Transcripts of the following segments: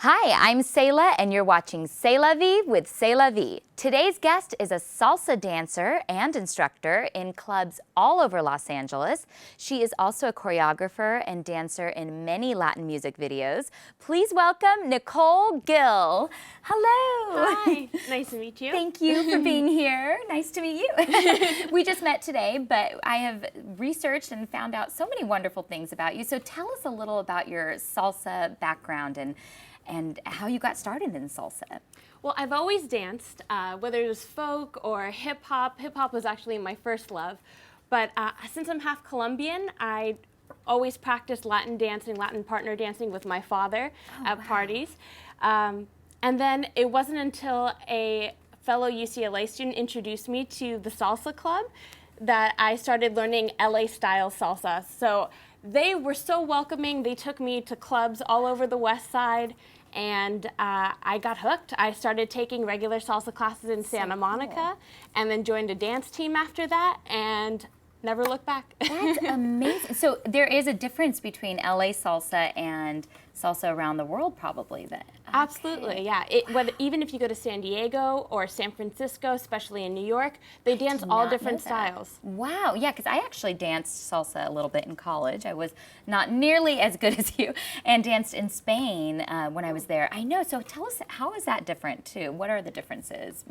Hi, I'm Selah, and you're watching C'est La Vie with C'est La Vie. Today's guest is a salsa dancer and instructor in clubs all over Los Angeles. She is also a choreographer and dancer in many Latin music videos. Please welcome Nicole Gil. Hello. Hi, nice to meet you. Thank you for being here. Nice to meet you. We just met today, but I have researched and found out so many wonderful things about you. So tell us a little about your salsa background and how you got started in salsa. Well, I've always danced, whether it was folk or hip hop. Hip hop was actually my first love. But since I'm half Colombian, I always practiced Latin dancing, Latin partner dancing with my father at parties. And then it wasn't until a fellow UCLA student introduced me to the salsa club that I started learning LA style salsa. So they were so welcoming. They took me to clubs all over the West Side, and I got hooked. I started taking regular salsa classes in Santa Monica, and then joined a dance team after that, and never looked back. That's amazing. So there is a difference between LA salsa and salsa around the world, probably, then. Absolutely, yeah. Even if you go to San Diego or San Francisco, especially in New York, they dance all different styles. Wow, yeah, because I actually danced salsa a little bit in college. I was not nearly as good as you, and danced in Spain when I was there. I know, so tell us, how is that different, too? What are the differences?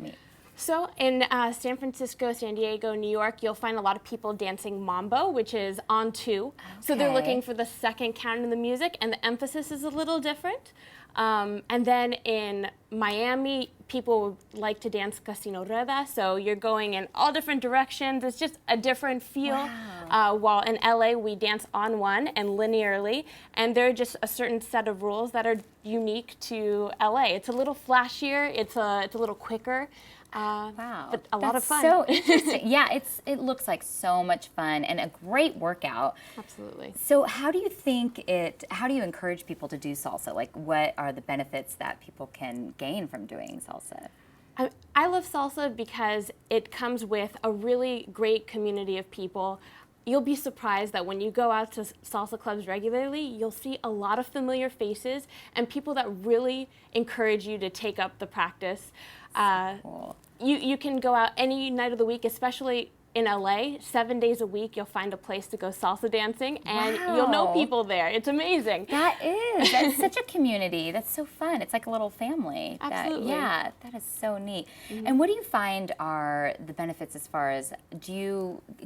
So in San Francisco, San Diego, New York, you'll find a lot of people dancing mambo, which is on two. Okay. So they're looking for the second count in the music, and the emphasis is a little different. And then in Miami, people like to dance casino rueda, so you're going in all different directions. It's just a different feel. Wow. While in LA, we dance on one and linearly, and there are just a certain set of rules that are unique to LA. It's a little flashier, it's a little quicker. Wow, but a lot of fun. So interesting. Yeah, it looks like so much fun and a great workout. Absolutely. So how do you encourage people to do salsa? Like, what are the benefits that people can gain from doing salsa? I love salsa because it comes with a really great community of people. You'll be surprised that when you go out to salsa clubs regularly, you'll see a lot of familiar faces and people that really encourage you to take up the practice. Cool. You can go out any night of the week, especially in LA, 7 days a week, you'll find a place to go salsa dancing, and you'll know people there. It's amazing. That's such a community. That's so fun. It's like a little family. Absolutely. That is so neat. Mm-hmm. And what do you find are the benefits as far as,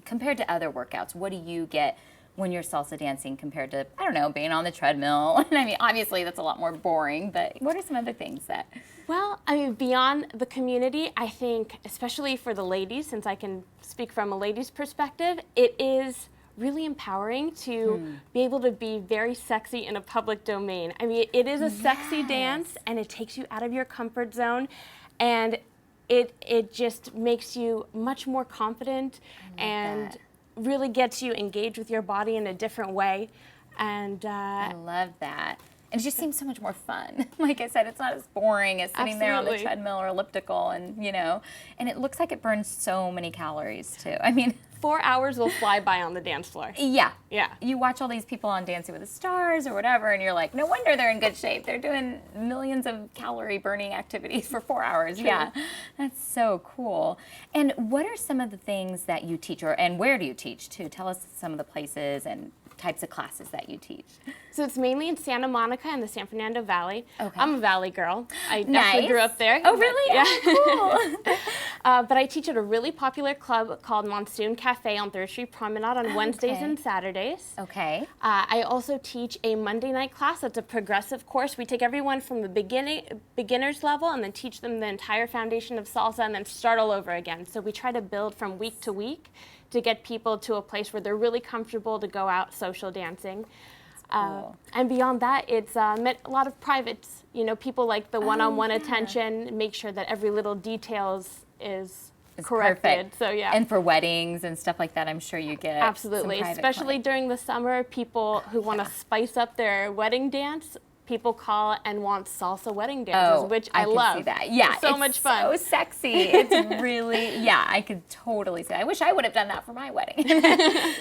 compared to other workouts, what do you get when you're salsa dancing compared to, I don't know, being on the treadmill? I mean, obviously that's a lot more boring, but what are some other things that? Well, I mean, beyond the community, I think, especially for the ladies, since I can speak from a lady's perspective, it is really empowering to be able to be very sexy in a public domain. I mean, it is a sexy dance, and it takes you out of your comfort zone, and it just makes you much more confident and really gets you engaged with your body in a different way. And I love that. And it just seems so much more fun. Like I said, it's not as boring as sitting there on the treadmill or elliptical, and and it looks like it burns so many calories too. I mean, 4 hours will fly by on the dance floor. Yeah. Yeah. You watch all these people on Dancing with the Stars or whatever, and you're like, no wonder they're in good shape. They're doing millions of calorie burning activities for 4 hours. True. Yeah. That's so cool. And what are some of the things that you teach, and where do you teach too? Tell us some of the places and types of classes that you teach. So it's mainly in Santa Monica and the San Fernando Valley. Okay. I'm a Valley girl. I Nice. actually grew up there. Oh, really? Yeah. Oh, cool. But I teach at a really popular club called Monsoon Cafe on 3rd Street Promenade on Wednesdays and Saturdays. Okay. I also teach a Monday night class. That's a progressive course. We take everyone from the beginner's level and then teach them the entire foundation of salsa and then start all over again. So we try to build from week to week to get people to a place where they're really comfortable to go out social dancing. Cool. And beyond that, it's a lot of privates. People like the one-on-one attention, make sure that every little detail is corrected. Perfect. So yeah. And for weddings and stuff like that, I'm sure you get Absolutely, especially during the summer, people who want to spice up their wedding dance. people call and want salsa wedding dances, which I love. Can see that. Yeah, it's so much fun. So sexy. It's really, yeah, I could totally see that. I wish I would have done that for my wedding.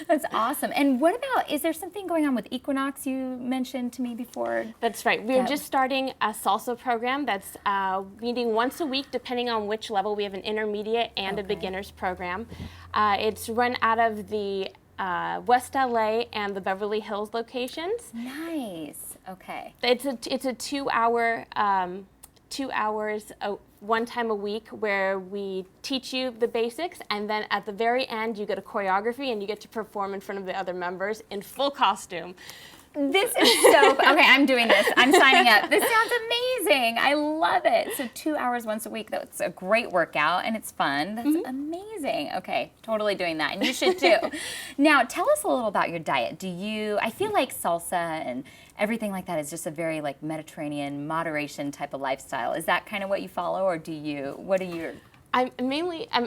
That's awesome. And what about, is there something going on with Equinox you mentioned to me before? That's right. We're just starting a salsa program that's meeting once a week, depending on which level. We have an intermediate and a beginner's program. It's run out of the West LA and the Beverly Hills locations. Nice. Okay. It's a 2 hour, 2 hours, one time a week where we teach you the basics, and then at the very end you get a choreography and you get to perform in front of the other members in full costume. This is so, okay, I'm doing this. I'm signing up. This sounds amazing. I love it. So 2 hours once a week, that's a great workout and it's fun. That's amazing. Okay, totally doing that, and you should too. Now, tell us a little about your diet. I feel like salsa and everything like that is just a very like Mediterranean moderation type of lifestyle. Is that kind of what you follow, or what are your? I'm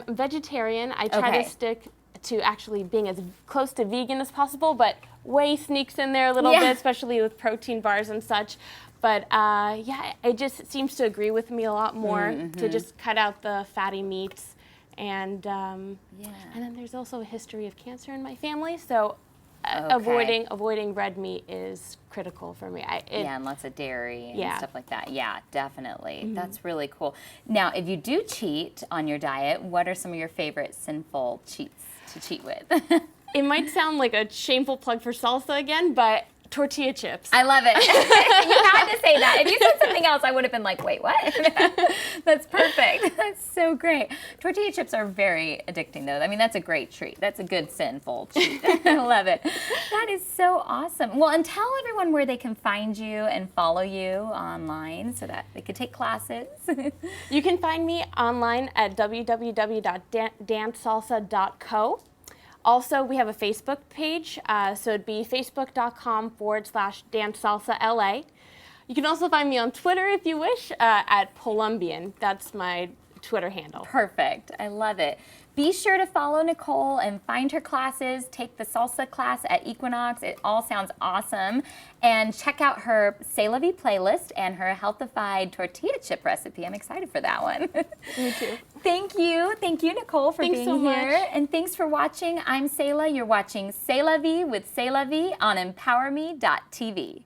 vegetarian. I try to stick to actually being as close to vegan as possible, but whey sneaks in there a little bit, especially with protein bars and such. But yeah, it just seems to agree with me a lot more to just cut out the fatty meats. And and then there's also a history of cancer in my family, so avoiding red meat is critical for me. And lots of dairy and stuff like that. Yeah, definitely. That's really cool. Now, if you do cheat on your diet, what are some of your favorite sinful cheats to cheat with? It might sound like a shameful plug for salsa again, but tortilla chips. I love it. You had to say that. If you said something else, I would have been like, wait, what? That's perfect. That's so great. Tortilla chips are very addicting, though. I mean, that's a great treat. That's a good sinful treat. I love it. That is so awesome. Well, and tell everyone where they can find you and follow you online so that they could take classes. You can find me online at www.dancesalsa.co. Also, we have a Facebook page, so it'd be facebook.com/dancesalsa.la. You can also find me on Twitter if you wish, at emPOWERme. That's my Twitter handle. Perfect. I love it. Be sure to follow Nicole and find her classes. Take the salsa class at Equinox. It all sounds awesome. And check out her Selah playlist and her healthified tortilla chip recipe. I'm excited for that one. Me too. Thank you. Thank you, Nicole, for being here. And thanks for watching. I'm Selah. You're watching Selah V with Selah V on emPOWERme.tv.